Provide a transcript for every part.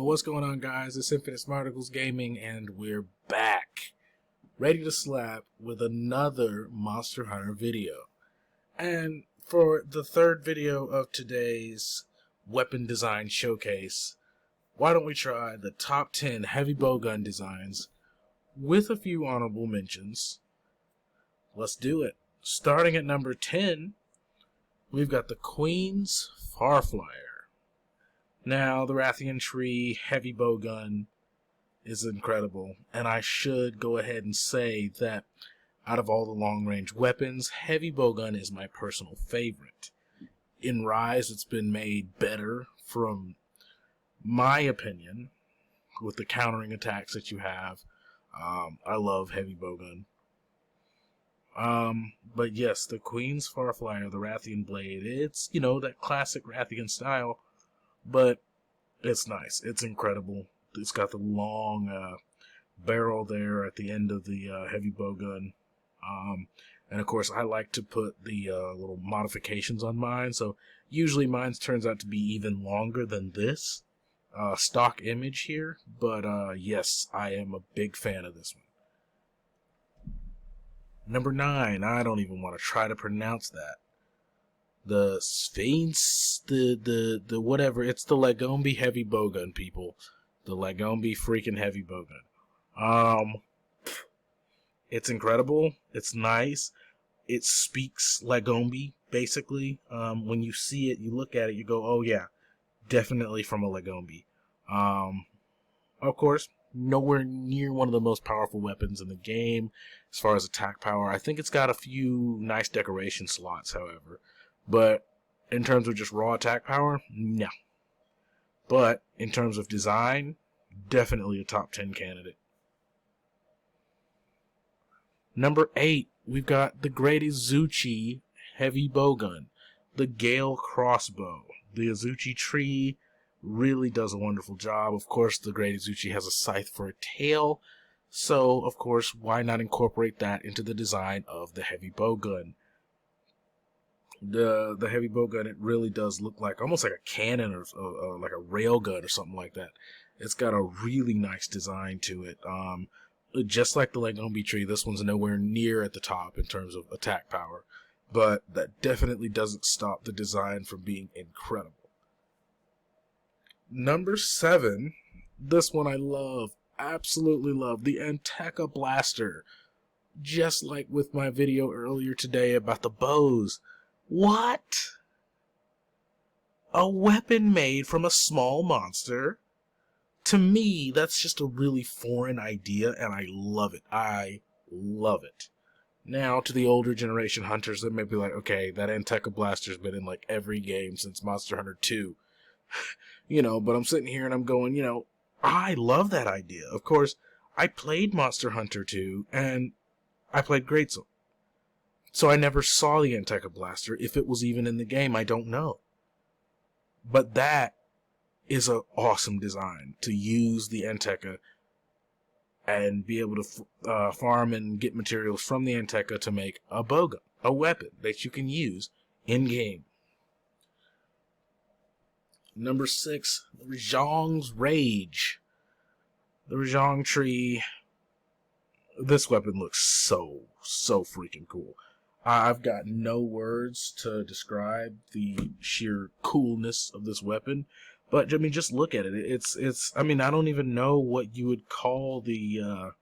What's going on, guys? It's Infinite Smarticulls Gaming, and we're back, ready to slap with another Monster Hunter video. And for the third video of today's weapon design showcase, why don't we try the top 10 heavy bowgun designs with a few honorable mentions. Let's do it. Starting at number 10, we've got the Queen's Farflyer. Now, the Rathian Tree heavy bowgun is incredible, and I should go ahead and say that out of all the long-range weapons, heavy bowgun is my personal favorite. In Rise, it's been made better from my opinion with the countering attacks that you have. I love heavy bowgun. But yes, the Queen's Farflyer, the Rathian blade, it's, that classic Rathian style. But it's nice. It's incredible. It's got the long barrel there at the end of the heavy bowgun. And of course, I like to put the little modifications on mine. So usually mine turns out to be even longer than this stock image here. But yes, I am a big fan of this one. Number 9. I don't even want to try to pronounce that. The Sphinx, the whatever, it's the Lagombi heavy bowgun, people. The Lagombi freaking heavy bowgun. It's incredible. It's nice. It speaks Lagombi, basically. When you see it, you look at it, you go, oh yeah, definitely from a Lagombi. Of course, nowhere near one of the most powerful weapons in the game as far as attack power. I think it's got a few nice decoration slots, however. But in terms of just raw attack power, no. But in terms of design, definitely a top 10 candidate. Number 8, we've got the Great Izuchi heavy bowgun, the Gale crossbow. The Izuchi tree really does a wonderful job. Of course, the Great Izuchi has a scythe for a tail, so of course, why not incorporate that into the design of the heavy bowgun? The heavy bowgun, it really does look like almost like a cannon or like a rail gun or something like that. It's got a really nice design to it. Just like the Lagombi tree, this one's nowhere near at the top in terms of attack power, but that definitely doesn't stop the design from being incredible. Number 7, this one I love, absolutely love, the Anteca Blaster. Just like with my video earlier today about the bows. What? A weapon made from a small monster? To me, that's just a really foreign idea, and I love it. I love it. Now, to the older generation hunters, they may be like, okay, that Anteca Blaster's been in like every game since Monster Hunter 2. But I'm sitting here and I'm going, I love that idea. Of course, I played Monster Hunter 2, and I played Greatsword. So I never saw the Anteca Blaster. If it was even in the game, I don't know. But that is an awesome design, to use the Anteca and be able to farm and get materials from the Anteca to make a bowgun, a weapon that you can use in-game. Number 6, Rajang's Rage. The Rajang tree. This weapon looks so freaking cool. I've got no words to describe the sheer coolness of this weapon, but I mean, just look at it. It's. I mean, I don't even know what you would call the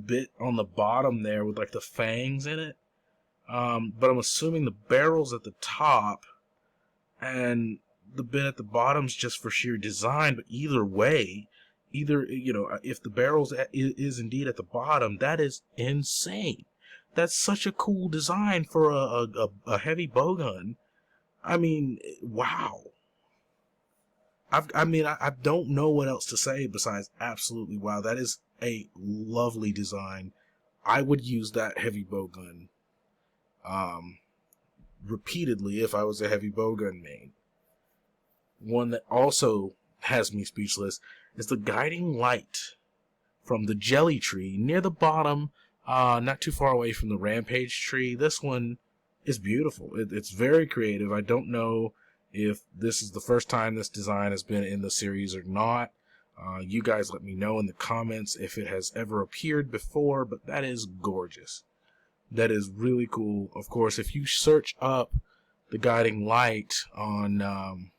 bit on the bottom there with like the fangs in it. But I'm assuming the barrel's at the top, and the bit at the bottom's just for sheer design. But either way. If the barrel is indeed at the bottom, that is insane. That's such a cool design for a heavy bowgun. I mean, wow. I don't know what else to say besides absolutely wow. That is a lovely design. I would use that heavy bowgun repeatedly if I was a heavy bowgun main. One that also has me speechless is the Guiding Light from the Jelly Tree near the bottom, not too far away from the Rampage Tree. This one is beautiful. It's very creative. I don't know if this is the first time this design has been in the series or not. You guys let me know in the comments if it has ever appeared before, but that is gorgeous. That is really cool. Of course, if you search up the guiding light on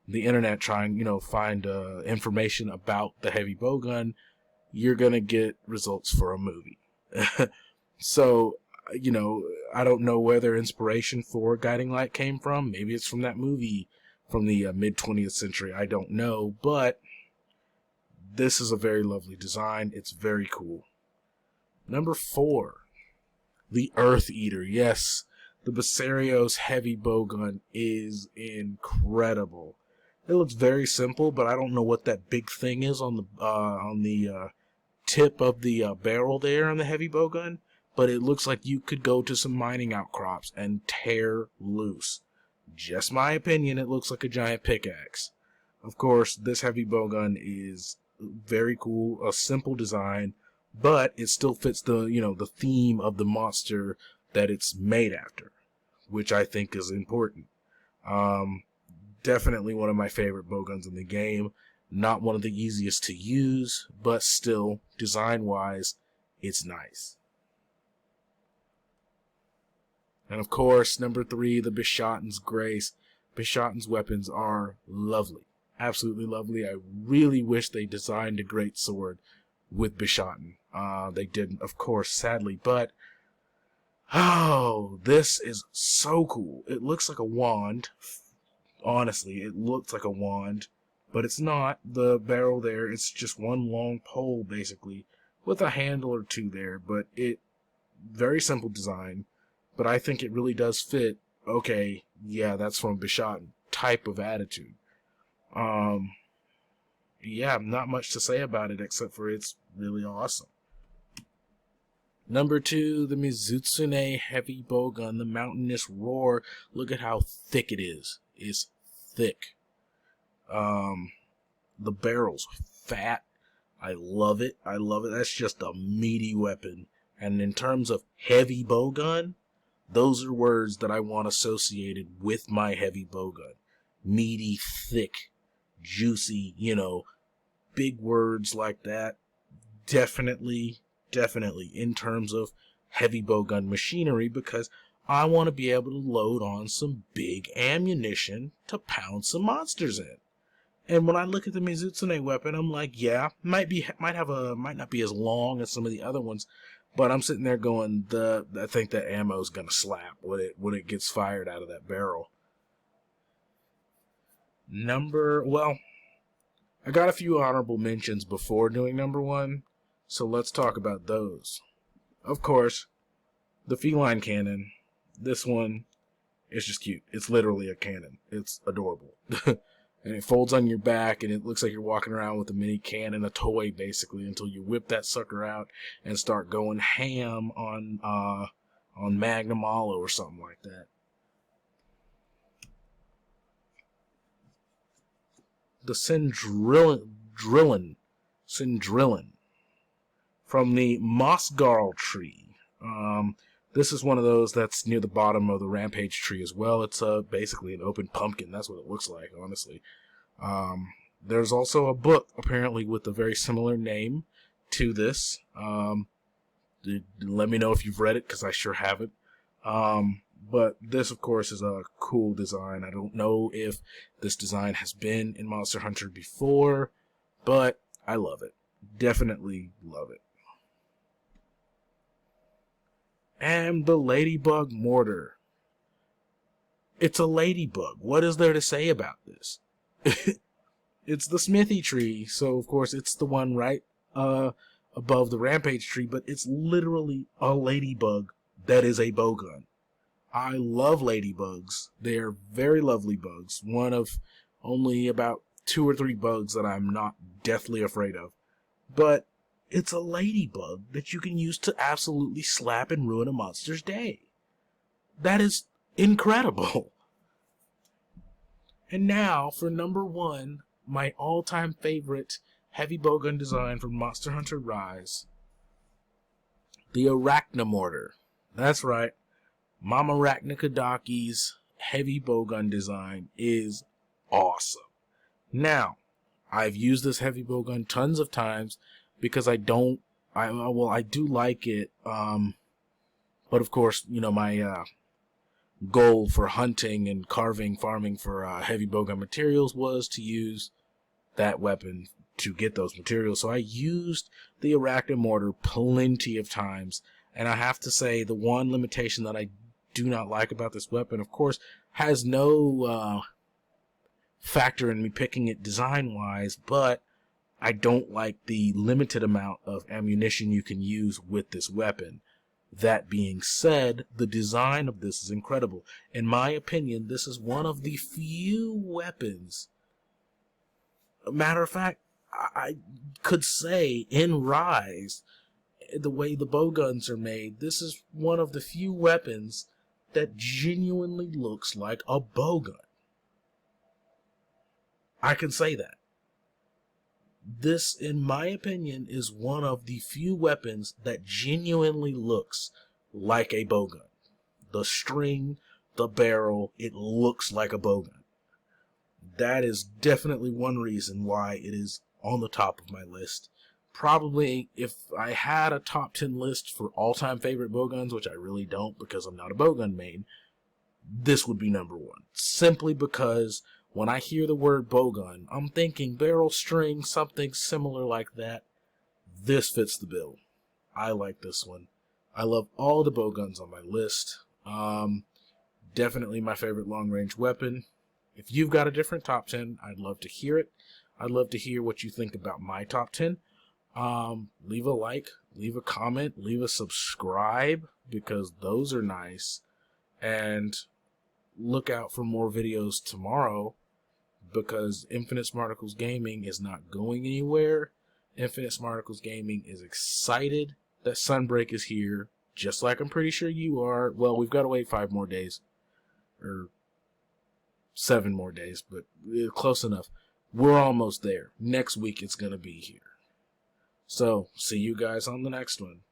the internet, trying, find information about the heavy bowgun, you're gonna get results for a movie. So, I don't know where their inspiration for guiding light came from. Maybe it's from that movie from the mid 20th century. I don't know, but this is a very lovely design. It's very cool. Number 4, the Earth Eater. Yes, the Bessario's heavy bowgun is incredible. It looks very simple, but I don't know what that big thing is on the tip of the barrel there on the heavy bowgun. But it looks like you could go to some mining outcrops and tear loose. Just my opinion, it looks like a giant pickaxe. Of course, this heavy bowgun is very cool, a simple design, but it still fits the theme of the monster that it's made after, which I think is important. Definitely one of my favorite bowguns in the game. Not one of the easiest to use, but still, design-wise, it's nice. And of course, number 3, the Bishaten's Grace. Bishaten's weapons are lovely. Absolutely lovely. I really wish they designed a great sword with Bishaten. They didn't, of course, sadly, but oh, this is so cool. It looks like a wand. Honestly, it looks like a wand, but it's not. The barrel there, it's just one long pole, basically, with a handle or two there, but very simple design. But I think it really does fit, okay, yeah, that's from Bishaten type of attitude. Yeah, not much to say about it except for it's really awesome. Number 2, the Mizutsune Heavy Bowgun, the Mountainous Roar. Look at how thick it is. It's thick. The barrel's fat. I love it. I love it. That's just a meaty weapon. And in terms of heavy bowgun, those are words that I want associated with my heavy bowgun. Meaty, thick, juicy, big words like that. Definitely in terms of heavy bowgun machinery, because I want to be able to load on some big ammunition to pound some monsters in. And when I look at the Mizutsune weapon, I'm like, yeah, might not be as long as some of the other ones, but I'm sitting there going, I think that ammo's gonna slap when it gets fired out of that barrel. I got a few honorable mentions before doing number 1, so let's talk about those. Of course, the feline cannon. This one is just cute. It's literally a cannon. It's adorable. And it folds on your back, and it looks like you're walking around with a mini cannon, a toy, basically, until you whip that sucker out and start going ham on Magnum Hollow or something like that. The Sindrillin from the Mossgarl tree. This is one of those that's near the bottom of the Rampage tree as well. It's basically an open pumpkin. That's what it looks like, honestly. There's also a book, apparently, with a very similar name to this. Let me know if you've read it, because I sure haven't. But this, of course, is a cool design. I don't know if this design has been in Monster Hunter before, but I love it. Definitely love it. And the Ladybug Mortar. It's a ladybug. What is there to say about this? It's the Smithy tree, so of course it's the one right above the Rampage tree, but it's literally a ladybug that is a bowgun. I love ladybugs. They are very lovely bugs. One of only about 2 or 3 bugs that I'm not deathly afraid of. But it's a ladybug that you can use to absolutely slap and ruin a monster's day. That is incredible. And now for number 1, my all-time favorite heavy bowgun design from Monster Hunter Rise. The Arachnomortar. That's right. Mama Arachnokadaki's Heavy Bowgun design is awesome. Now, I've used this heavy bowgun tons of times because I do like it, but of course, you know, my goal for hunting and carving, farming for heavy bowgun materials was to use that weapon to get those materials. So I used the arachnid mortar plenty of times, and I have to say the one limitation that I do not like about this weapon, of course, has no factor in me picking it design-wise, but I don't like the limited amount of ammunition you can use with this weapon. That being said, the design of this is incredible. In my opinion, this is one of the few weapons. Matter of fact, I could say in Rise, the way the bowguns are made, this is one of the few weapons that genuinely looks like a bowgun. I can say that. This, in my opinion, is one of the few weapons that genuinely looks like a bowgun. The string, the barrel, it looks like a bowgun. That is definitely one reason why it is on the top of my list. Probably, if I had a top 10 list for all-time favorite bowguns, which I really don't because I'm not a bowgun main, this would be number one. Simply because when I hear the word bowgun, I'm thinking barrel, string, something similar like that. This fits the bill. I like this one. I love all the bowguns on my list. Definitely my favorite long-range weapon. If you've got a different top 10, I'd love to hear it. I'd love to hear what you think about my top 10. Leave a like, leave a comment, leave a subscribe, because those are nice. And look out for more videos tomorrow, because Infinite Smarticulls Gaming is not going anywhere. Infinite Smarticulls Gaming is excited that Sunbreak is here, just like I'm pretty sure you are. Well, we've got to wait 5 more days, or 7 more days, but close enough. We're almost there. Next week it's going to be here. So, see you guys on the next one.